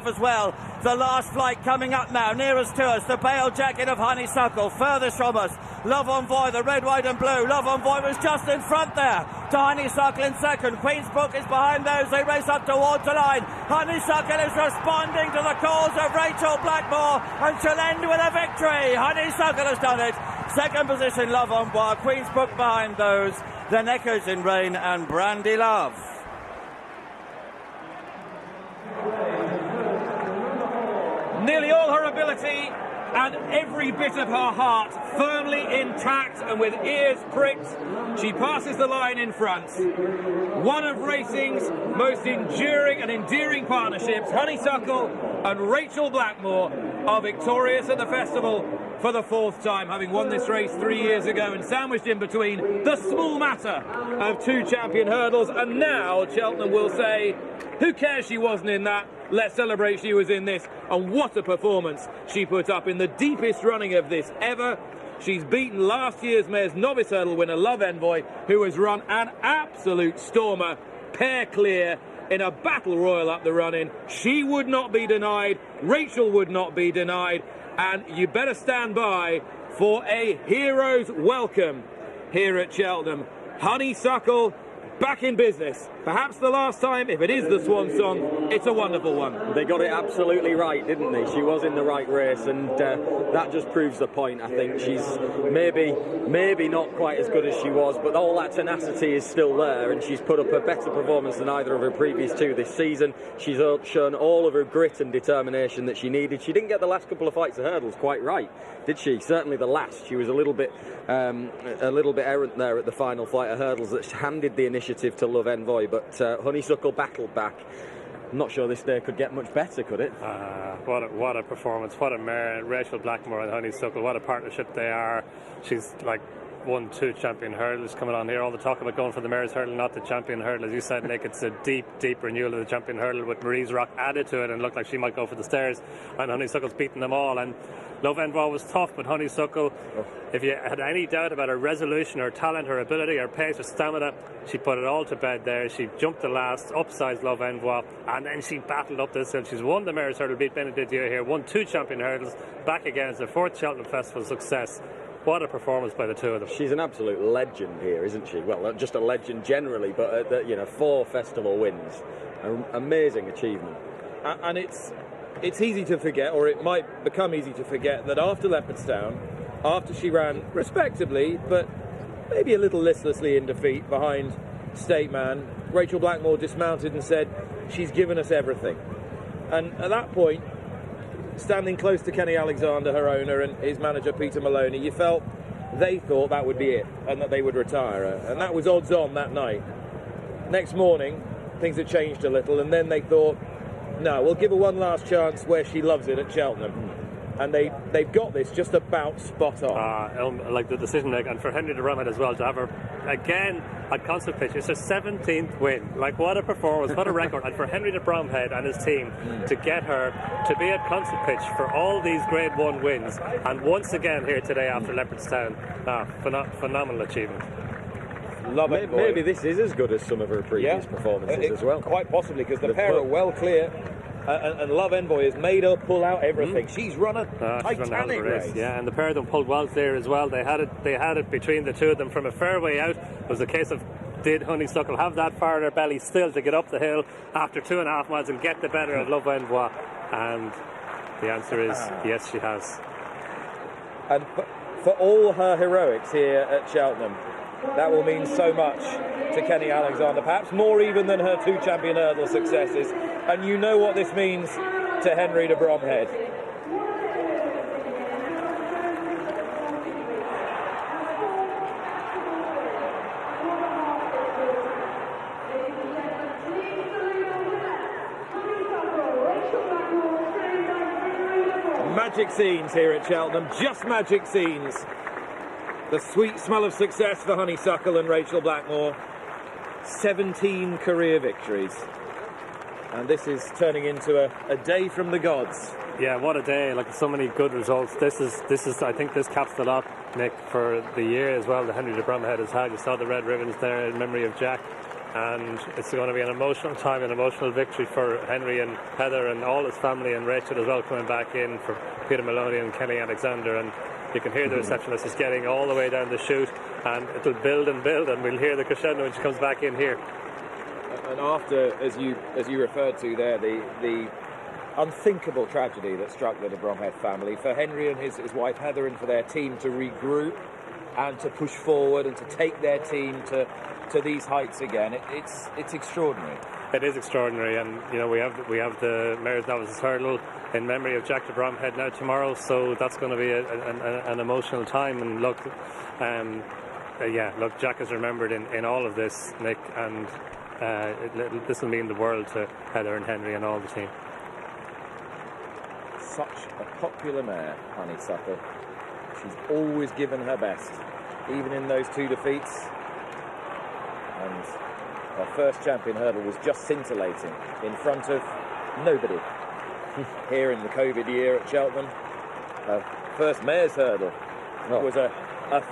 as well. The last flight coming up now, nearest to us, the pale jacket of Honeysuckle, furthest from us, Love Envoy, the red, white and blue. Love Envoy was just in front there to Honeysuckle in second. Queen's Book is behind those, they race up towards the line. Honeysuckle is responding to the calls of Rachel Blackmore, and she'll end with a victory. Honeysuckle has done it. Second position, Love Envoy, Queen's Book behind those, then Echoes in Rain and Brandy Love. Nearly all her ability and every bit of her heart firmly intact, and with ears pricked, she passes the line in front. One of racing's most enduring and endearing partnerships, Honeysuckle and Rachel Blackmore, are victorious at the festival for the fourth time, having won this race 3 years ago and sandwiched in between the small matter of 2 champion hurdles. And now Cheltenham will say, who cares she wasn't in that? Let's celebrate she was in this. And what a performance she put up in the deepest running of this ever. She's beaten last year's Mayor's Novice Hurdle winner Love Envoy, who has run an absolute stormer, pair clear, in a battle royal up the run-in. She would not be denied, Rachel would not be denied, and you better stand by for a hero's welcome here at Cheltenham. Honeysuckle back in business. Perhaps the last time. If it is the swan song, it's a wonderful one. They got it absolutely right, didn't they? She was in the right race, and that just proves the point. I think she's maybe not quite as good as she was, but all that tenacity is still there, and she's put up a better performance than either of her previous 2 this season. She's shown all of her grit and determination that she needed. She didn't get the last couple of flights of hurdles quite right, did she? Certainly the last. She was a little bit errant there at the final flight of hurdles that handed the initiative to Love Envoy, but Honeysuckle battled back. I'm not sure this day could get much better, could it? What a performance, what a mare. Rachel Blackmore and Honeysuckle, what a partnership they are. She's like won 2 champion hurdles coming on here. All the talk about going for the Mayor's Hurdle, not the champion hurdle. As you said, Nick, it's a deep renewal of the champion hurdle with Marie's Rock added to it, and looked like she might go for the stairs, and Honeysuckle's beaten them all. And Love Envoy was tough, but Honeysuckle, if you had any doubt about her resolution, her talent, her ability, her pace, her stamina, she put it all to bed there. She jumped the last, upsized Love Envoy, and then she battled up this hill. She's won the Mayor's Hurdle, beat Benedictio here, won 2 champion hurdles, back again as the 4th Cheltenham Festival success. What a performance by the 2 of them. She's an absolute legend here, isn't she? Well, not just a legend generally, but 4 festival wins. An amazing achievement. And it's easy to forget, or it might become easy to forget, that after Leopardstown, after she ran respectably, but maybe a little listlessly in defeat behind State Man, Rachel Blackmore dismounted and said, she's given us everything. And at that point, standing close to Kenny Alexander, her owner, and his manager Peter Maloney, you felt they thought that would be it and that they would retire her. And that was odds on that night. Next morning, things had changed a little, and then they thought, no, we'll give her one last chance where she loves it at Cheltenham. And they've got this just about spot on. Like the decision, and for Henry de Bromhead as well, to have her again at concert pitch. It's her 17th win. Like, what a performance, what a record. And for Henry de Bromhead and his team to get her to be at concert pitch for all these Grade 1 wins, and once again here today after Leopardstown, phenomenal achievement. Love it. Maybe this is as good as some of her previous performances as well. Quite possibly, because the pair are well clear. And Love Envoy has made her pull out everything. She's run a titanic race. Yeah, and the pair of them pulled well clear as well. They had it between the 2 of them from a fair way out. It was a case of, did Honeysuckle have that fire in her belly still to get up the hill after 2.5 miles and get the better of Love Envoy? And the answer is yes, she has. And for all her heroics here at Cheltenham, that will mean so much to Kenny Alexander, perhaps more even than her 2 champion hurdle successes. And you know what this means to Henry de Bromhead. Magic scenes here at Cheltenham, just magic scenes. The sweet smell of success for Honeysuckle and Rachel Blackmore. 17 career victories. And this is turning into a day from the gods. Yeah, what a day. Like, so many good results. This is I think this caps the lot, Nick, for the year as well that Henry de Bromhead has had. You saw the red ribbons there in memory of Jack. and it's going to be an emotional time, an emotional victory for Henry and Heather and all his family, and Rachel as well coming back in for Peter Maloney and Kelly Alexander. And you can hear the receptionist is getting all the way down the chute, and it'll build and build, and we'll hear the crescendo when she comes back in here. And after, as you referred to there, the unthinkable tragedy that struck the Bromhead family, for Henry and his wife Heather and for their team to regroup and to push forward and to take their team to these heights again, it's extraordinary. It is extraordinary, and you know we have the Mayor's Novices Hurdle in memory of Jack de Bromhead now tomorrow, so that's going to be an emotional time. And look, Jack is remembered in all of this, Nick, and this will mean the world to Heather and Henry and all the team. Such a popular mare, Honeysuckle. She's always given her best, even in those 2 defeats. And her first champion hurdle was just scintillating in front of nobody here in the COVID year at Cheltenham. Her first mare's hurdle was a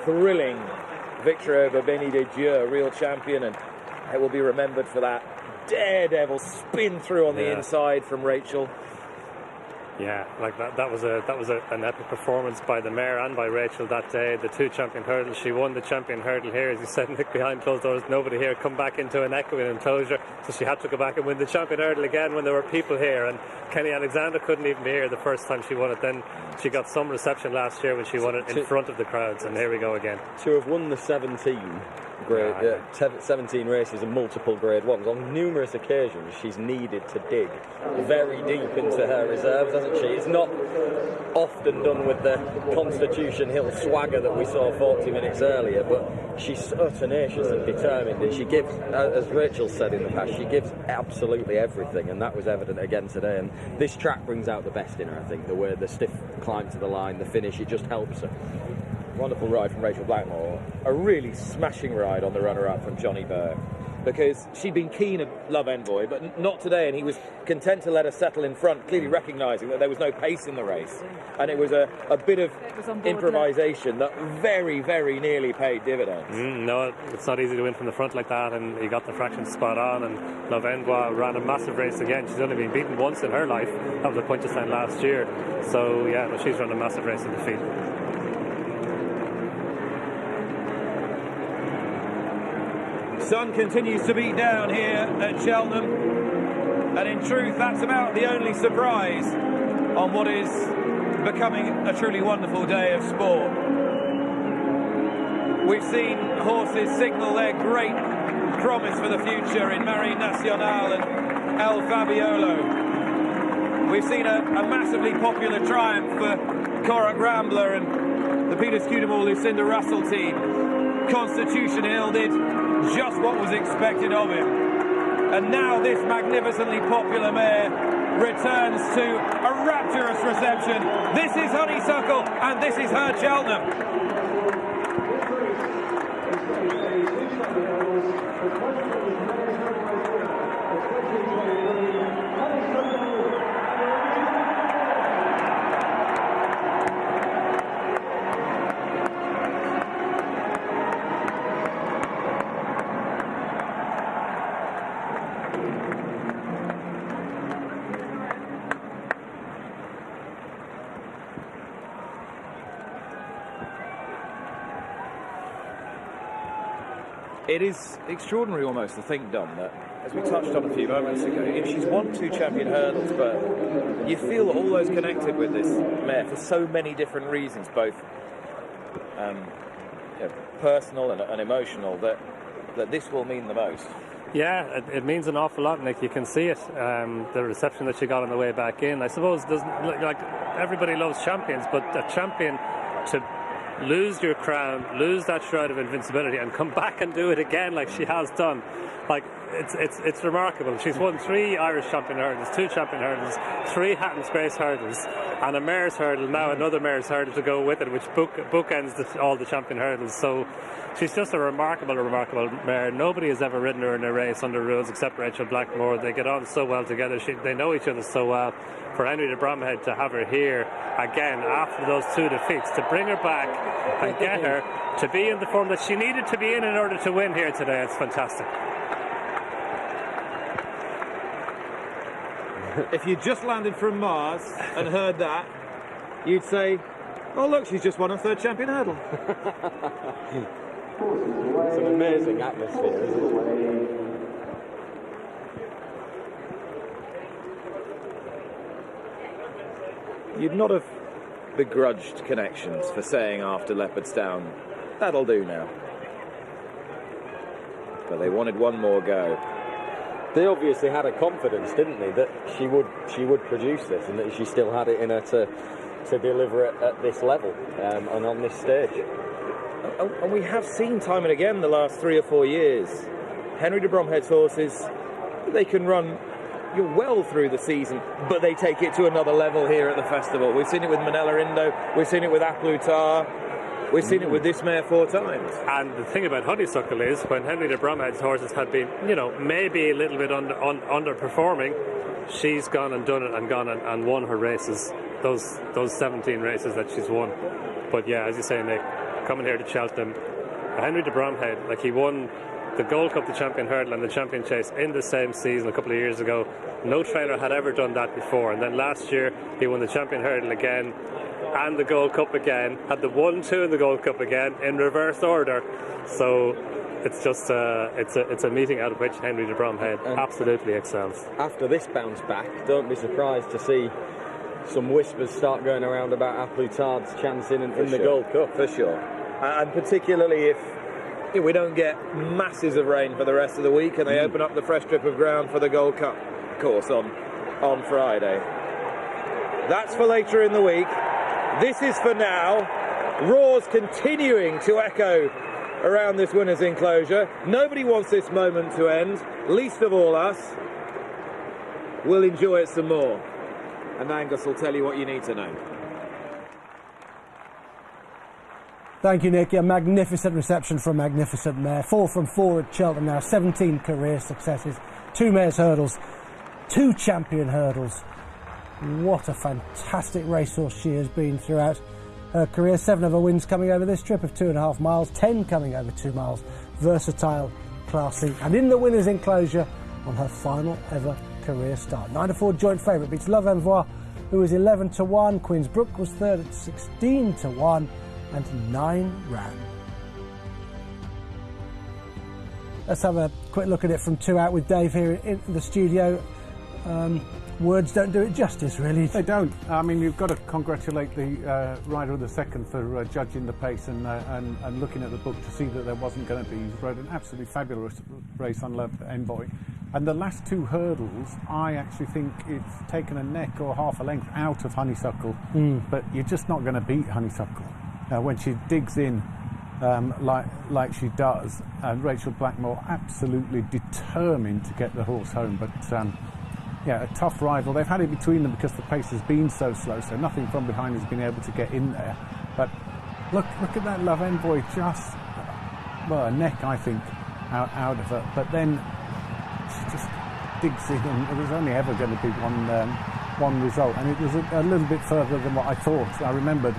thrilling victory over Benny de Dieu, a real champion, and it will be remembered for that daredevil spin through on the inside from Rachel. Yeah, like that was an epic performance by the mare and by Rachel that day. The 2 champion hurdles, she won the champion hurdle here, as you said, Nick, behind closed doors, nobody here, come back into an Equine enclosure, so she had to go back and win the champion hurdle again when there were people here. And Kelly Alexander couldn't even be here the first time she won it. Then she got some reception last year when she won it in front of the crowds, and here we go again. To have won the 17 races and multiple grade 1s on numerous occasions, she's needed to dig very deep into her reserves, hasn't she? It's not often done with the Constitution Hill swagger that we saw 40 minutes earlier, but she's so tenacious and determined, and she gives, as Rachel said in the past, she gives absolutely everything, and that was evident again today. And this track brings out the best in her, I think, the way the stiff climb to the line, the finish, it just helps her. Wonderful ride from Rachel Blackmore. A really smashing ride on the runner-up from Johnny Burke, because she'd been keen at Love Envoy, but not today, and he was content to let her settle in front, clearly recognising that there was no pace in the race. And it was a bit of improvisation that very, very nearly paid dividends. No, it's not easy to win from the front like that, and he got the fractions spot on, and Love Envoy ran a massive race again. She's only been beaten once in her life. That was the point to stand last year. So, yeah, she's run a massive race in defeat. Sun continues to beat down here at Cheltenham, and in truth that's about the only surprise on what is becoming a truly wonderful day of sport. We've seen horses signal their great promise for the future in Marine Nationale and El Fabiolo. We've seen a massively popular triumph for Corach Rambler and the Peter Scudamore Lucinda Russell team. Constitution Hill did just what was expected of him, and now this magnificently popular mare returns to a rapturous reception. This is Honeysuckle, and this is her Cheltenham. It is extraordinary almost to think, Dom, that, as we touched on a few moments ago, if she's won 2 champion hurdles, but you feel all those connected with this mare for so many different reasons, both personal and emotional, that this will mean the most. Yeah, it means an awful lot, Nick. You can see it. The reception that she got on the way back in. I suppose like everybody loves champions, but a champion to lose your crown, lose that shroud of invincibility, and come back and do it again like she has done. Like it's remarkable. She's won 3 Irish champion hurdles, 2 champion hurdles, 3 Hatton's Grace hurdles, and a mare's hurdle, now another mare's hurdle to go with it, which bookends all the champion hurdles. So she's just a remarkable mare. Nobody has ever ridden her in a race under rules except Rachel Blackmore. They get on so well together. They know each other so well. For Henry de Bromhead to have her here again after those 2 defeats, to bring her back and get her to be in the form that she needed to be in order to win here today, it's fantastic. If you just landed from Mars and heard that, you'd say, oh look, she's just won her 3rd champion hurdle. It's an amazing atmosphere, isn't it? You'd not have begrudged connections for saying after Leopardstown, that'll do now. But they wanted one more go. They obviously had a confidence, didn't they, that she would produce this, and that she still had it in her to deliver it at this level and on this stage. And we have seen time and again the last 3 or 4 years, Henry de Bromhead's horses, they can run well through the season, but they take it to another level here at the festival. We've seen it with Manella Indo, we've seen it with Aplutar, we've seen it with this mare 4 times. And the thing about Honeysuckle is, when Henry de Bromhead's horses had been, maybe a little bit underperforming, she's gone and done it and gone and won her races, those 17 races that she's won. But yeah, as you say, Nick, coming here to Cheltenham, Henry de Bromhead, like, he won the Gold Cup, the Champion Hurdle and the Champion Chase in the same season a couple of years ago. No trailer had ever done that before, and then last year he won the Champion Hurdle again and the Gold Cup again, had the 1-2 in the Gold Cup again in reverse order. So it's just it's a meeting out of which Henry de Bromhead absolutely excels. After this bounce back, don't be surprised to see some whispers start going around about Aplutar's chance in the Gold Cup. For sure. And particularly if we don't get masses of rain for the rest of the week and they open up the fresh strip of ground for the Gold Cup course on Friday. That's for later in the week. This is for now. Roars continuing to echo around this winners' enclosure. Nobody wants this moment to end, least of all us. We'll enjoy it some more. And Angus will tell you what you need to know. Thank you, Nick. A magnificent reception for a magnificent mare. 4 from 4 at Cheltenham now. 17 career successes. 2 mares hurdles. 2 champion hurdles. What a fantastic racehorse she has been throughout her career. 7 of her wins coming over this trip of 2.5 miles. 10 coming over 2 miles. Versatile, classy. And in the winner's enclosure on her final ever career start. 9-4 joint favourite. Beats Love Envoi, who was 11-1. Queen's Brook was 3rd at 16-1. And 9 ran. Let's have a quick look at it from 2 out with Dave here in the studio. Words don't do it justice, really. They don't. I mean, you've got to congratulate the rider of the second for judging the pace and looking at the book to see that there wasn't going to be. He's rode an absolutely fabulous race on Love Envoy. And the last 2 hurdles, I actually think it's taken a neck or half a length out of Honeysuckle. But you're just not going to beat Honeysuckle. When she digs in like she does, and Rachel Blackmore absolutely determined to get the horse home. But yeah, a tough rival. They've had it between them because the pace has been so slow, so nothing from behind has been able to get in there. But look at that Love Envoy, just, well, a neck, I think, out of her. But then she just digs in, and it was only ever going to be one result, and it was a little bit further than what I thought. I remembered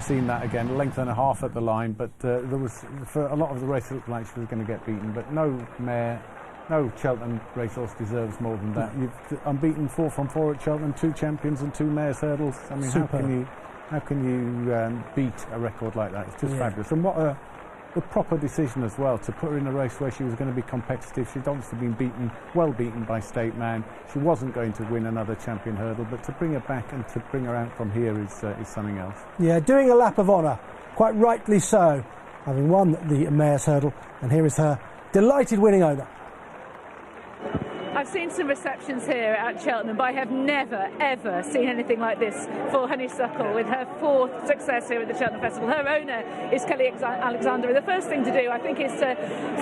seeing that again, length and a half at the line, but there was, for a lot of the race, it looked like she was going to get beaten, but no Cheltenham racehorse deserves more than that. You've unbeaten 4 from 4 at Cheltenham, 2 champions and 2 mares hurdles. I mean, how can you beat a record like that? It's just fabulous. And what the proper decision as well, to put her in a race where she was going to be competitive. She'd obviously been well beaten by State Man. She wasn't going to win another champion hurdle, but to bring her back and to bring her out from here is something else. Yeah, doing a lap of honour, quite rightly so, having won the mares hurdle, and here is her delighted winning owner. I've seen some receptions here at Cheltenham, but I have never, ever seen anything like this for Honeysuckle, with her 4th success here at the Cheltenham Festival. Her owner is Kelly Alexander, and the first thing to do, I think, is to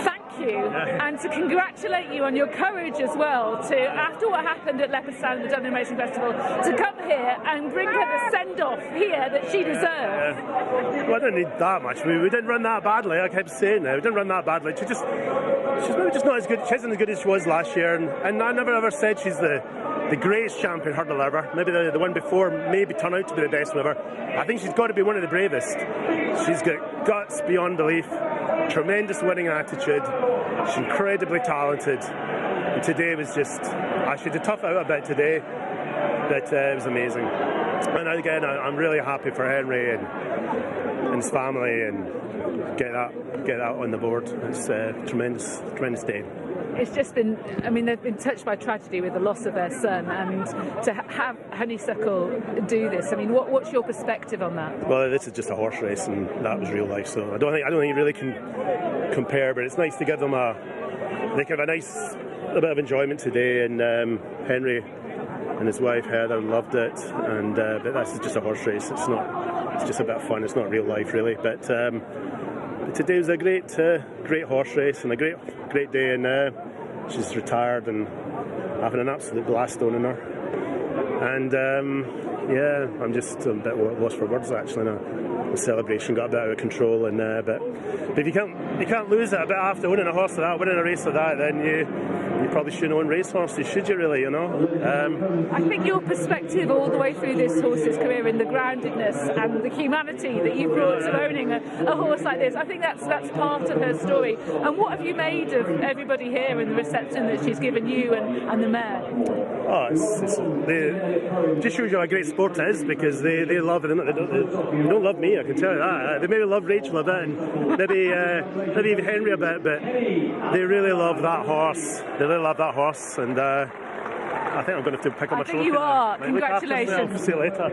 thank you and to congratulate you on your courage as well, to, after what happened at Leopardstown at the Dublin Racing Festival, to come here and bring her the send-off here that she deserves. Well, I don't need that much. We didn't run that badly. I kept saying that. We didn't run that badly. She's maybe just not as good. She isn't as good as she was last year, and I never ever said she's the greatest champion hurdle ever. Maybe the one before maybe turn out to be the best one ever. I think she's got to be one of the bravest. She's got guts beyond belief, tremendous winning attitude. She's incredibly talented. And today was just, she had to tough out a bit today, but it was amazing. And again, I'm really happy for Henry and his family, and get that on the board. It's a tremendous day. It's just been, I mean, they've been touched by tragedy with the loss of their son, and to have Honeysuckle do this, I mean, what's your perspective on that? Well, this is just a horse race, and that was real life, so I don't think you really can compare, but it's nice to give them a bit of enjoyment today, and Henry and his wife Heather loved it, and but this is just a horse race. It's just a bit of fun. It's not real life really, but today was a great horse race and a great day, and she's retired and having an absolute blast owning her. And yeah, I'm just a bit lost for words actually now. The celebration got a bit out of control, and but if you can't lose it a bit after winning a horse like that, winning a race like that, then you probably shouldn't own racehorses, should you really, you know? I think your perspective all the way through this horse's career, in the groundedness and the humanity that you brought to owning a horse like this, I think that's part of her story. And what have you made of everybody here and the reception that she's given you and the mare? Oh, it just shows you how a great sport it is, because they love it. They don't love me, I can tell you that. They maybe love Rachel a bit, and maybe even Henry a bit, but they really love that horse. They really love that horse, and I think I'm going to have to pick up my trophy. I think you are. Now. Congratulations. See you later.